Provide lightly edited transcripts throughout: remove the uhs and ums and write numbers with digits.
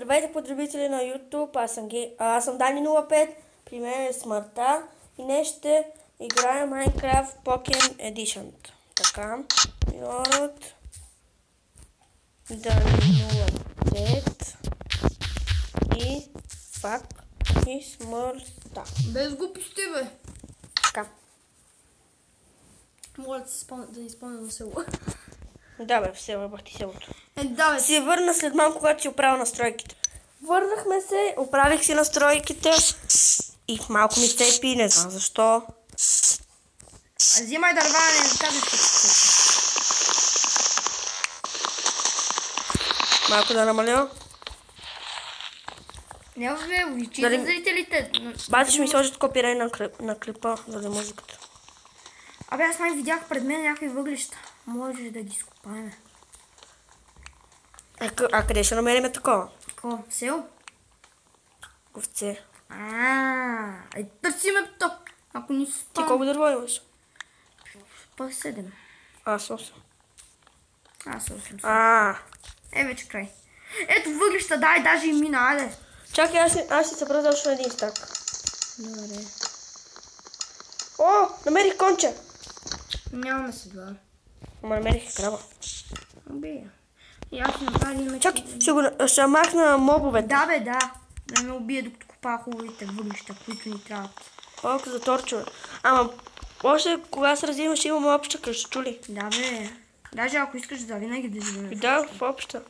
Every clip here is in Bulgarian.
Здравейте, потребители на YouTube, аз съм Дани05, при мен е смъртта и днес ще играем Minecraft Pocket Edition. Така, минорът Дани05 и пак и смъртта. Без глупости, бе. Така. Моля да изпълня на село. Да, бе, все върбахти селото. Да, бе. Си върна след малко, когато си оправя настройките. Върнахме се, оправих си настройките и малко ми цепи, не знам защо. Взимай дърва, не тази ще. Малко да намаля. Няма бе, увеличи за зрителите. Бати ще ми сложат копирай на клипа, за да е музиката. Абе, аз май видях пред мен някакви въглища. Може да ги изкопаем. А къде ще намерим такова? Какво? Село? Овце. Търсиме то. Ако не си Ти спам. колко дърво имаш? Па 7. Аз 8. Аз 8. Вече край. Ето въглища, дай, даже и мина, айде. Чакай, аз си събра точно един стак. Добре. О, намерих конче. Нямаме седла. Ама намерих крава. Абе. И аз направим... Чакай, ще махна мобовете. Да, бе, да. Да ме убие, докато копа хубавите въглища, които ни трябват. Колко за торчове. Ама, още кога се развиваме, ще имаме обща къща, чули? Да, бе. Даже ако искаш да винаги да живеем. Да, в обща.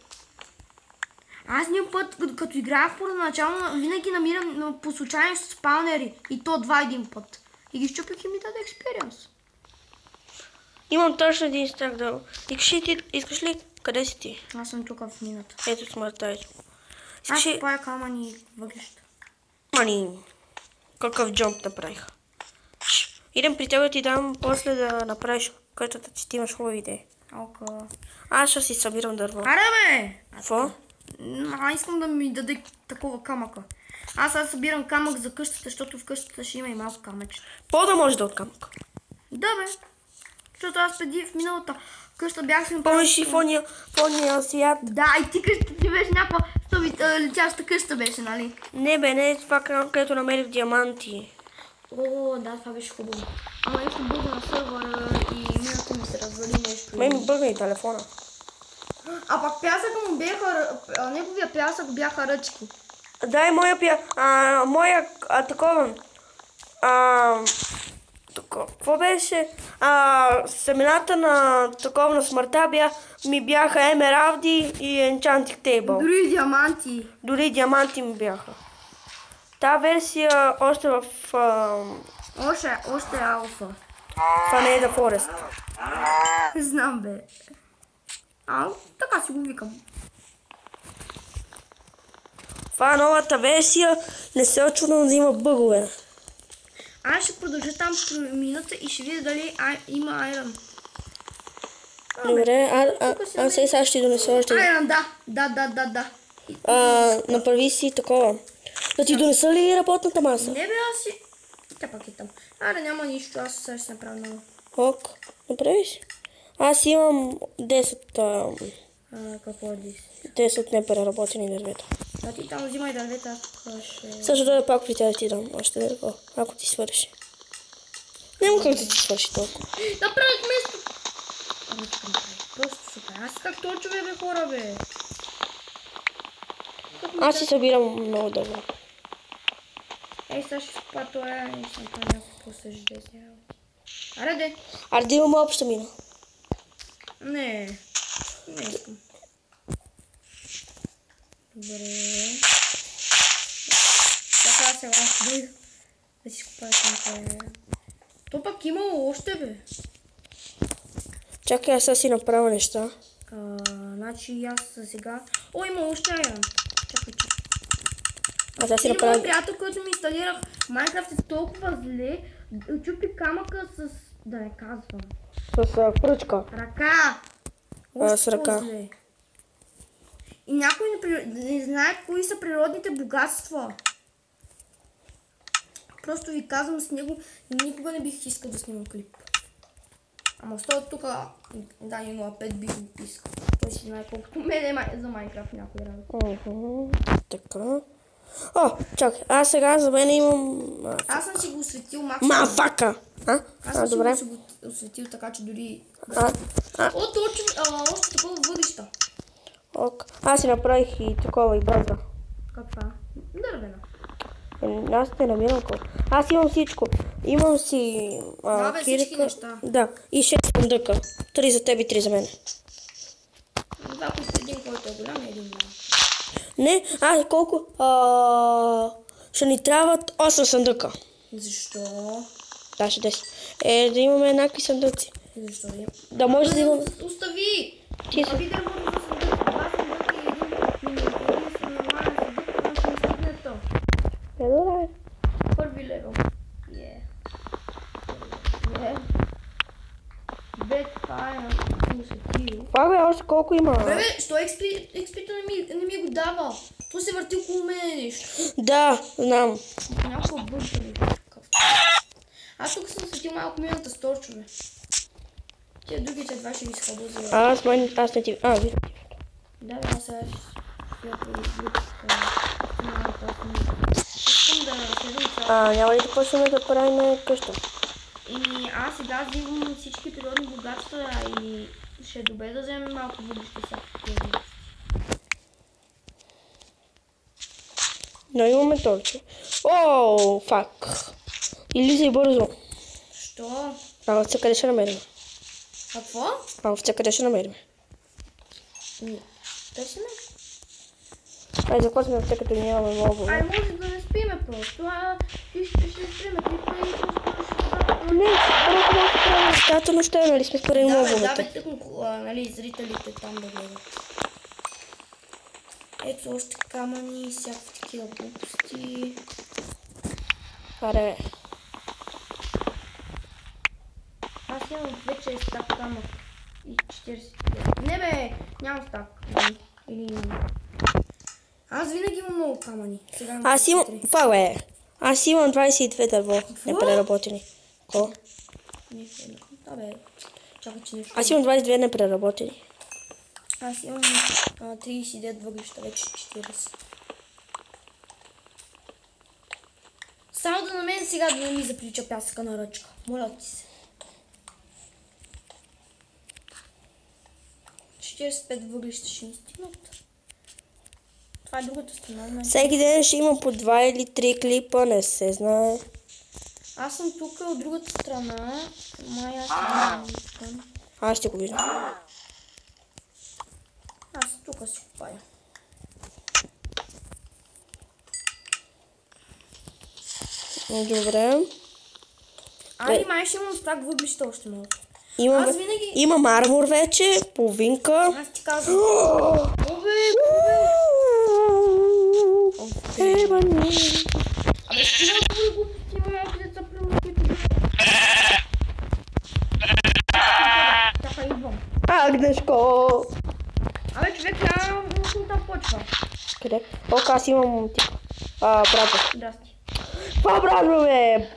Аз един път, като играях първоначално, винаги намирам по случайно спаунери. И то един път. И ги щупих и ми даде експириенс. Имам точно един стак да... Искаш ли? Къде си ти? Аз съм тук в мината. Ето смъртта, ето. Аз купая камъни и въглища. Мани, какъв джомп направих. Идем при тебе да ти дам после да направиш къщата, че ти имаш хубави идеи. Аз ще си събирам дърво. Аре, бе! Какво? Искам да ми даде такова камъка. Аз събирам камък за къщата, защото в къщата ще има и малко камъчета. По-да може да от камък. Да, бе. Защото аз преди в миналата къща бях си направил... Помниш и фония свят? Да, и ти къщата ти беше някаква летяща къща беше, нали? Не, бе, не, това където намерих диаманти. О, да, това беше хубаво. Ама нещо бъга на сървъра и миналата ми се развали нещо. Ме ми бъга и телефона. А пак пясъка му бяха... Неговия пясък бяха ръчки. Да, и моя такова... Какво беше? Семената на такова на смъртта ми бяха емералди и Enchanting Table. Дори диаманти. Дори диаманти ми бяха. Та версия още в... Още алфа. Това не е The Forest. Знам, бе. Така си го викам. Това е новата версия. Не се очудвам да има бъгове. Аз ще продължа там по минута и ще видя дали има айрон. Добре, аз сега ще донеса още. Айрон, да. Направи си такова. Да ти донеса ли работната маса? Не бе, аз си... Тя пак е там. Аре, няма нищо, аз сега ще направя много. Ок, направи си. Аз имам 10... Какво е 10? 10 непереработени дървета. Да, ти там взимай дървета, аз тук ще... Също да пак при тебе ти дам още дърво, ако ти свърши. Няма как да ти свърши толкова. Направих место! Просто супер. Аз как точове, бе, хора, бе? Аз си събирам много дърво. Сега ще спа това и съм там някакво после ждезня. Аре, де? Аре да имаме обща мина. Не искам. Добре. Така сега да си купая там. То пък имало още, бе. Чакай, аз си направя неща. Значи аз сега... О, има още айрон. Чакай. Аз си направя... Моят приятел, който ми инсталирах Майнкрафт е толкова зле, чупи камъка с... Да не казвам. С пръчка. Ръка. С ръка. И някой не знае кои са природните богатства. Просто ви казвам, с него никога не бих искал да снимам клип. Ама с това тук, да, 05 бих го искал. Той си знае колкото мене за Майнкрафт някой работи. Така. О, чакай, аз сега за мен имам... Аз съм си го осветил максимум. Мафака! Аз съм добре. си го осветил така, че дори... А, Още такова въглища. ок. Аз си направих и такова и база. Каква? Дървена. Аз те намирам колко. Аз имам всичко. Имам си Да, бе, всички кирка. неща. Да, и 6 сундъка. 3 за теб и 3 за мен. Да, един, който е голям и един малък. Не, колко? Ще ни трябват 8 съндъка. Защо? Да, ще 10. Да имаме еднакви съндъци. Защо? Да може да имаме... Остави! Ти Аби да може да създадат два съндъка и един нормален съндък, но ще ми стигне то. Добре. Първи левел. Бе, това е усетил. Това бе, още колко има? Бе, що експито не ми го дава? То се върти около мене нещо. Да, знам. Някаква бързали. Аз тук съм светил малко миналата сторчове. Тия другите два ще ги схлабя за... Аз не ти... виж. Да, аз сега ще искам да разследвам цяло. Няма ли да почнем да правим къща? Аз сега взимам всички природни богатства и ще е добре да вземем малко въглища сега. Но имаме толкова. О, фак. Излизай бързо. Що? Овце къде ще намерим? Какво? Овце къде ще намерим? Търсиме? Ай, започваме овце като нямаме много. Ай, може да не спиме просто, ти ще спиме, ти и просто ще Не, просто да се правим нещата, но ще нали сме според Да, мобовете. бе, тъкмо, нали, зрителите там да гледат. Ето още камъни, всякакви такива глупости. Аре. Аз имам вече стак камък и 40. Не бе, нямам стак. Или имам. Аз винаги имам много камъни. Сега Аз имам... Това бе. Аз имам 22 дърво. Непреработени. Ко? Да бе, чакай, че нещо. Аз имам 22 непреработени. Аз имам 39 въглища, вече 40. Само да на мен сега да не ми заприлича пясъка на ръчка. Моля ти се. 45 въглища ще ни стигнат. Това е другата страна. Всеки ден ще има по 2 или 3 клипа, не се знае. Аз съм тук от другата страна. Май аз не искам. Аз ще го виждам. Аз тук си купая. Добре. Ай, май ще имам стак въглища още малко. Аз винаги... Имам армор вече, половинка. Аз ти казвам. Обе! Ебани. Абе, стига да глупости, има малко деца прилъките. Чакай, идвам. Агнешко. Абе, човек, няма там почва. Къде? Аз имам тип. Брато. Здрасти. Това брато, бе!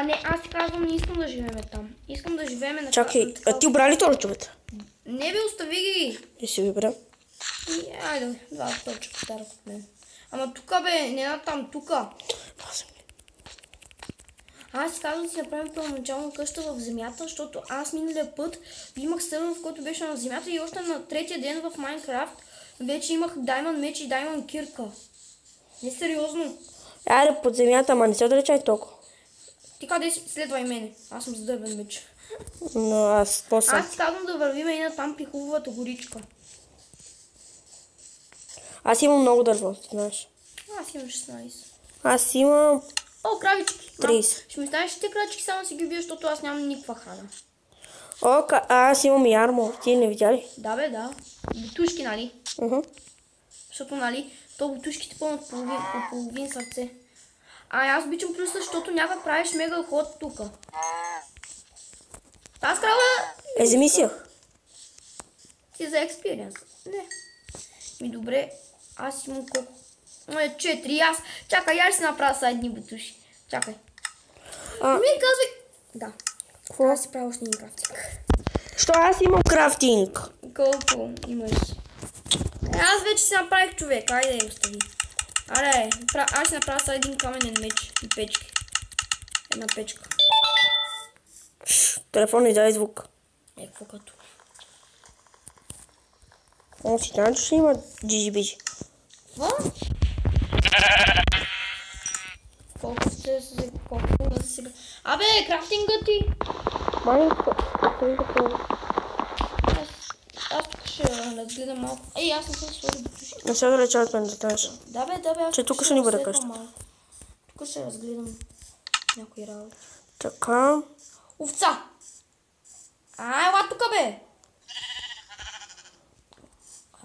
Не, аз ти казвам, не искам да живеем там. Искам да живеем на... Чакай, ти обра ли торчовете? Не бе, остави ги. Не си вибра. Айде, два торча подарък от мен. Ама тука бе, не на там, тука. Аз казвам да си направим първоначално къща в земята, защото аз миналия път имах сървър, в който беше на земята и още на третия ден в Майнкрафт вече имах даймонд меч и даймонд кирка. Не сериозно. Айде под земята, ама не се отречай толкова. Ти къде си? Следвай мене. Аз съм с дървен меч. Но аз по-съм. Аз ти казвам да вървим и на там при хубавата горичка. Аз имам много дърво, знаеш. Аз имам 16. Аз имам... О, кравички. 30. Ще ми ставиш те крачки, само си ги убия, защото аз нямам никаква храна. Аз имам и армор. Ти не видя ли? Да бе, да. Бутушки, нали? Защото, нали, то бутушките пълнат по половин сърце. Аз обичам плюса, защото някак правиш мега ход тука. Аз крава... Вземи си. Ти за експириенс. Не. Добре. Аз имам колко... 4. Аз... Чакай, я ще си направя са едни бутуши. Чакай. Ми казвай... Да. Какво? Аз си правя още един крафтинг. Що аз имам крафтинг? Колко имаш? Аз вече си направих човек, айде я остави. Аре, аз ще направя сега един каменен меч и печки. Една печка. Телефон не дай звук. Какво като? О, си знаеш, че ще има джиджи-биджи. Какво? Колко да сега? Абе, крафтинга ти! Маленко. Аз тук ще разгледам малко. Ей, аз не съм сложил бутушки. Не се далече от мен да знаеш. Да бе, аз Че тук ще ни бъде разследвам къща. малко. Тук ще разгледам някои работи. Така. Овца! Ела тука, бе!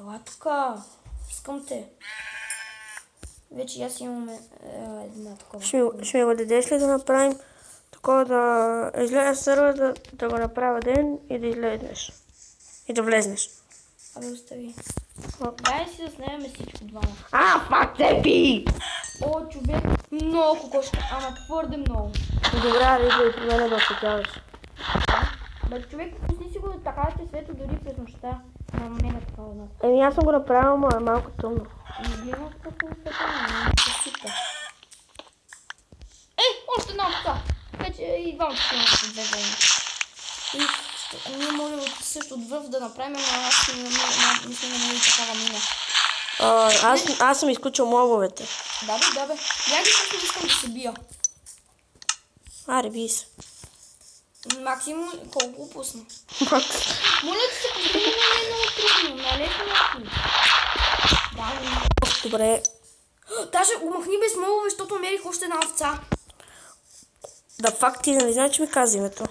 Ела тука! Искам те. Вече аз имаме една такова. Ще ми го дадеш ли да направим такова да излезеш сервер, да го направя ден и да излезнеш. И да влезнеш. Абе, остави. Ок. Дай си да снемем всичко двама. Фак тебе! О, човек, много кошка, ама твърде много. Добре, да при мен да осветяваш. Бе, човек, пусни си го така да те свети дори през нощта. На мен е такава знак. Еми аз съм го направила, но е малко тъмно. Не гледам какво светлина, не се сипа. Ей, още една овца! Вече и двамата ще имаме две войни. И ние можем също от връв да направим, но аз не сме намерили такава мина. Аз съм изключил мобовете. Да бе. Я ги просто искам да се бия. Аре, бий се. Максимум, колко пусна. Макс. Моля ти се, пусни не е много трудно, налесно някакви. Да, не. Добре. Даже умахни без мобове, защото намерих още една овца. Да, факт ти нали знаеш, че ми каза името?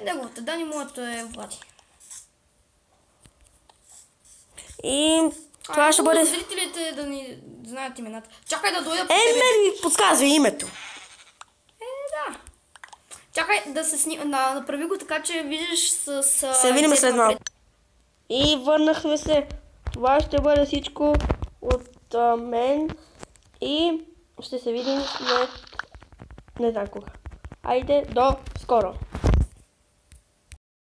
Неговата, Дани, моето е Влади. И това ще бъде... Зрителите да ни знаят имената. Чакай да дойда по Мен тебе. ми подсказва името. Да. Чакай да се направи го така, че виждаш с... Се видим след малко. И върнахме се. Това ще бъде всичко от мен. И ще се видим след... не знам кога. Айде, до скоро.